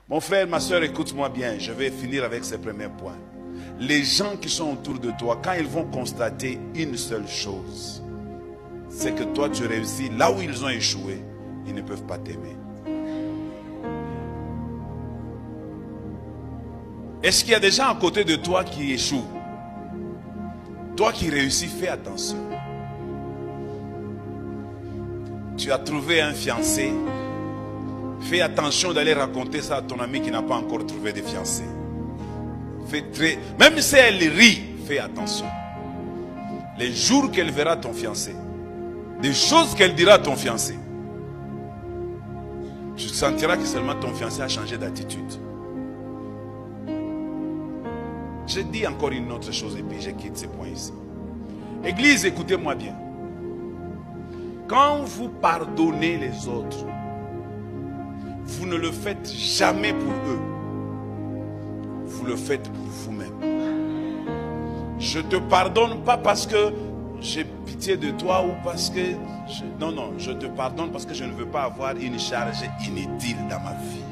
Mon frère, ma soeur, écoute-moi bien. Je vais finir avec ces premiers points. Les gens qui sont autour de toi, quand ils vont constater une seule chose, c'est que toi tu réussis là où ils ont échoué, ils ne peuvent pas t'aimer. Est-ce qu'il y a des gens à côté de toi qui échouent? Toi qui réussis, fais attention. Tu as trouvé un fiancé, fais attention d'aller raconter ça à ton ami qui n'a pas encore trouvé de fiancé. Même si elle rit, fais attention. Les jours qu'elle verra ton fiancé, des choses qu'elle dira à ton fiancé, tu sentiras que seulement ton fiancé a changé d'attitude. Je dis encore une autre chose et puis je quitte ce point ici. Église, écoutez-moi bien. Quand vous pardonnez les autres, vous ne le faites jamais pour eux. Vous le faites pour vous-même. Je te pardonne pas parce que j'ai pitié de toi ou parce que... Non, je te pardonne parce que je ne veux pas avoir une charge inutile dans ma vie.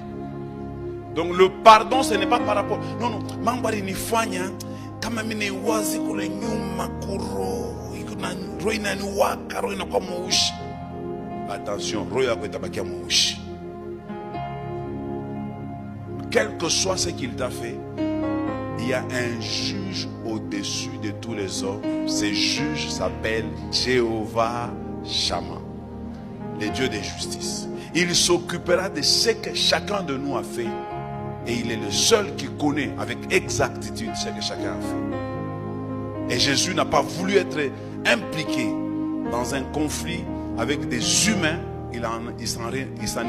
Donc le pardon, ce n'est pas par rapport... Non, mambari ni fanya kama mine wazi kule nyuma kuro roina ni waka roina kwa mouchi. Attention, roya kwa tabakia mouchi. Quel que soit ce qu'il t'a fait, il y a un juge au-dessus de tous les hommes. Ce juge s'appelle Jéhovah Shammah, le Dieu de justice. Il s'occupera de ce que chacun de nous a fait. Et il est le seul qui connaît avec exactitude ce que chacun a fait. Et Jésus n'a pas voulu être impliqué dans un conflit avec des humains. Il s'en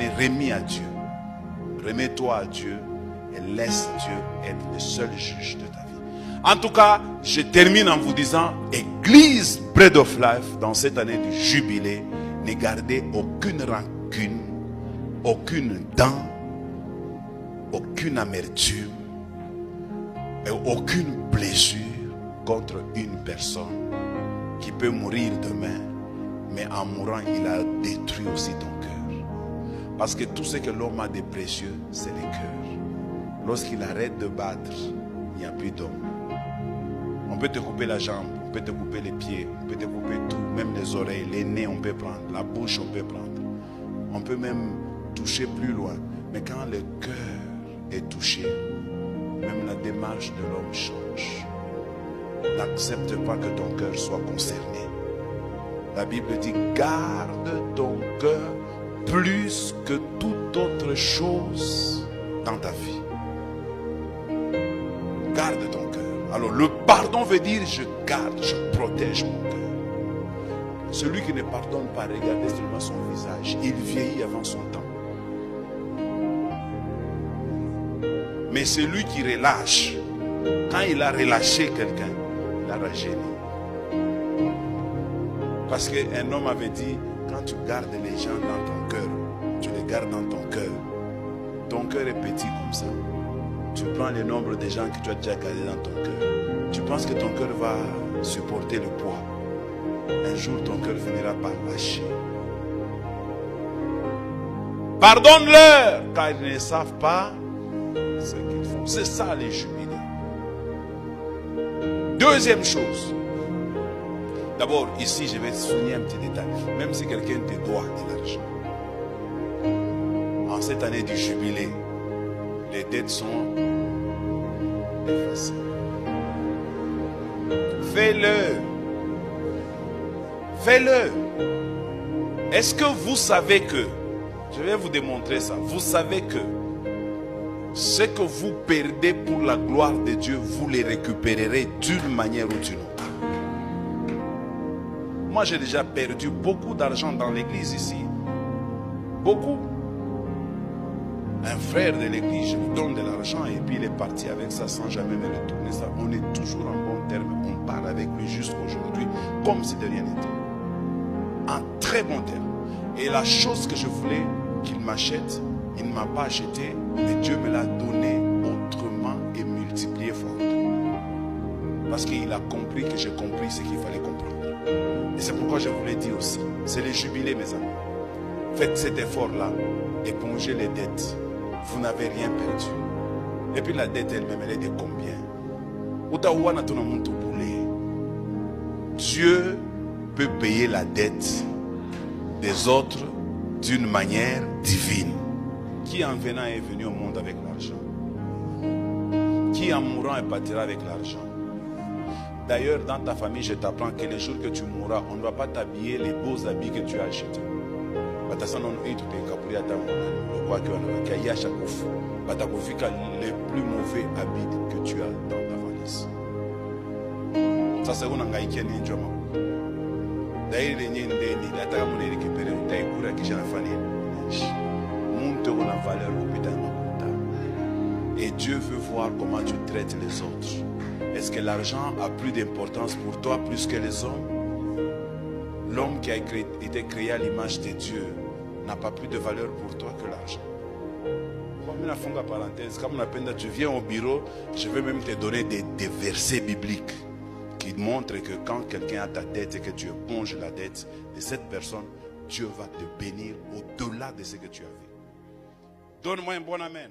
est remis à Dieu. Remets-toi à Dieu et laisse Dieu être le seul juge de ta vie. En tout cas, je termine en vous disant, Église Bread of Life, dans cette année du jubilé, ne gardez aucune rancune, aucune dent, aucune amertume et aucune blessure contre une personne qui peut mourir demain, mais en mourant, il a détruit aussi ton cœur. Parce que tout ce que l'homme a de précieux, c'est le cœur. Lorsqu'il arrête de battre, il n'y a plus d'homme. On peut te couper la jambe, on peut te couper les pieds, on peut te couper tout, même les oreilles, les nez, on peut prendre, la bouche, on peut prendre. On peut même toucher plus loin. Mais quand le cœur est touché, même la démarche de l'homme change. N'accepte pas que ton cœur soit concerné. La Bible dit, garde ton cœur plus que toute autre chose dans ta vie. Garde ton cœur. Alors le pardon veut dire je garde, je protège mon cœur. Celui qui ne pardonne pas, regardez seulement son visage. Il vieillit avant son temps. Mais celui qui relâche, quand il a relâché quelqu'un, il a rajeuni. Parce qu'un homme avait dit, quand tu gardes les gens dans ton cœur, tu les gardes dans ton cœur. Ton cœur est petit comme ça. Tu prends le nombre de gens que tu as déjà gardés dans ton cœur. Tu penses que ton cœur va supporter le poids. Un jour, ton cœur finira par lâcher. Pardonne-leur, car ils ne savent pas ce qu'ils font. C'est ça les jubilés. Deuxième chose. D'abord, ici, je vais souligner un petit détail. Même si quelqu'un te doit de l'argent, en cette année du jubilé, les dettes sont effacées. Fais-le. Fais-le. Est-ce que vous savez que, je vais vous démontrer ça, vous savez que ce que vous perdez pour la gloire de Dieu, vous les récupérerez d'une manière ou d'une autre. Moi, j'ai déjà perdu beaucoup d'argent dans l'église ici. Beaucoup. Un frère de l'église, je lui donne de l'argent et puis il est parti avec ça sans jamais me retourner ça. On est toujours en bon terme. On parle avec lui jusqu'aujourd'hui comme si de rien n'était. En très bon terme. Et la chose que je voulais qu'il m'achète, il ne m'a pas acheté, mais Dieu me l'a donné autrement et multiplié fort. Parce qu'il a compris que j'ai compris ce qu'il fallait comprendre. Et c'est pourquoi je vous l'ai dit aussi. C'est les jubilés, mes amis. Faites cet effort-là. Épongez les dettes. vous n'avez rien perdu. Et puis la dette elle-même, elle est de combien? Dieu peut payer la dette des autres d'une manière divine. Qui en venant est venu au monde avec l'argent? Qui en mourant est parti avec l'argent? D'ailleurs, dans ta famille, je t'apprends que les jours que tu mourras, on ne va pas t'habiller les beaux habits que tu as achetés. Les plus mauvais habits que tu as dans ta valise. Ça c'est un ngaïkia ni njoma. D'ailleurs, les niens d'eni, la taga mon récupérer, taille coura qui j'en fani. Monte on a valeur au pétale makuta. Et Dieu veut voir comment tu traites les autres. Est-ce que l'argent a plus d'importance pour toi plus que les hommes? L'homme qui a été créé à l'image de Dieu n'a pas plus de valeur pour toi que l'argent. Comme tu viens au bureau, je vais même te donner des versets bibliques qui montrent que quand quelqu'un a ta dette et que tu éponges la dette de cette personne, Dieu va te bénir au-delà de ce que tu as vu. Donne-moi un bon amen.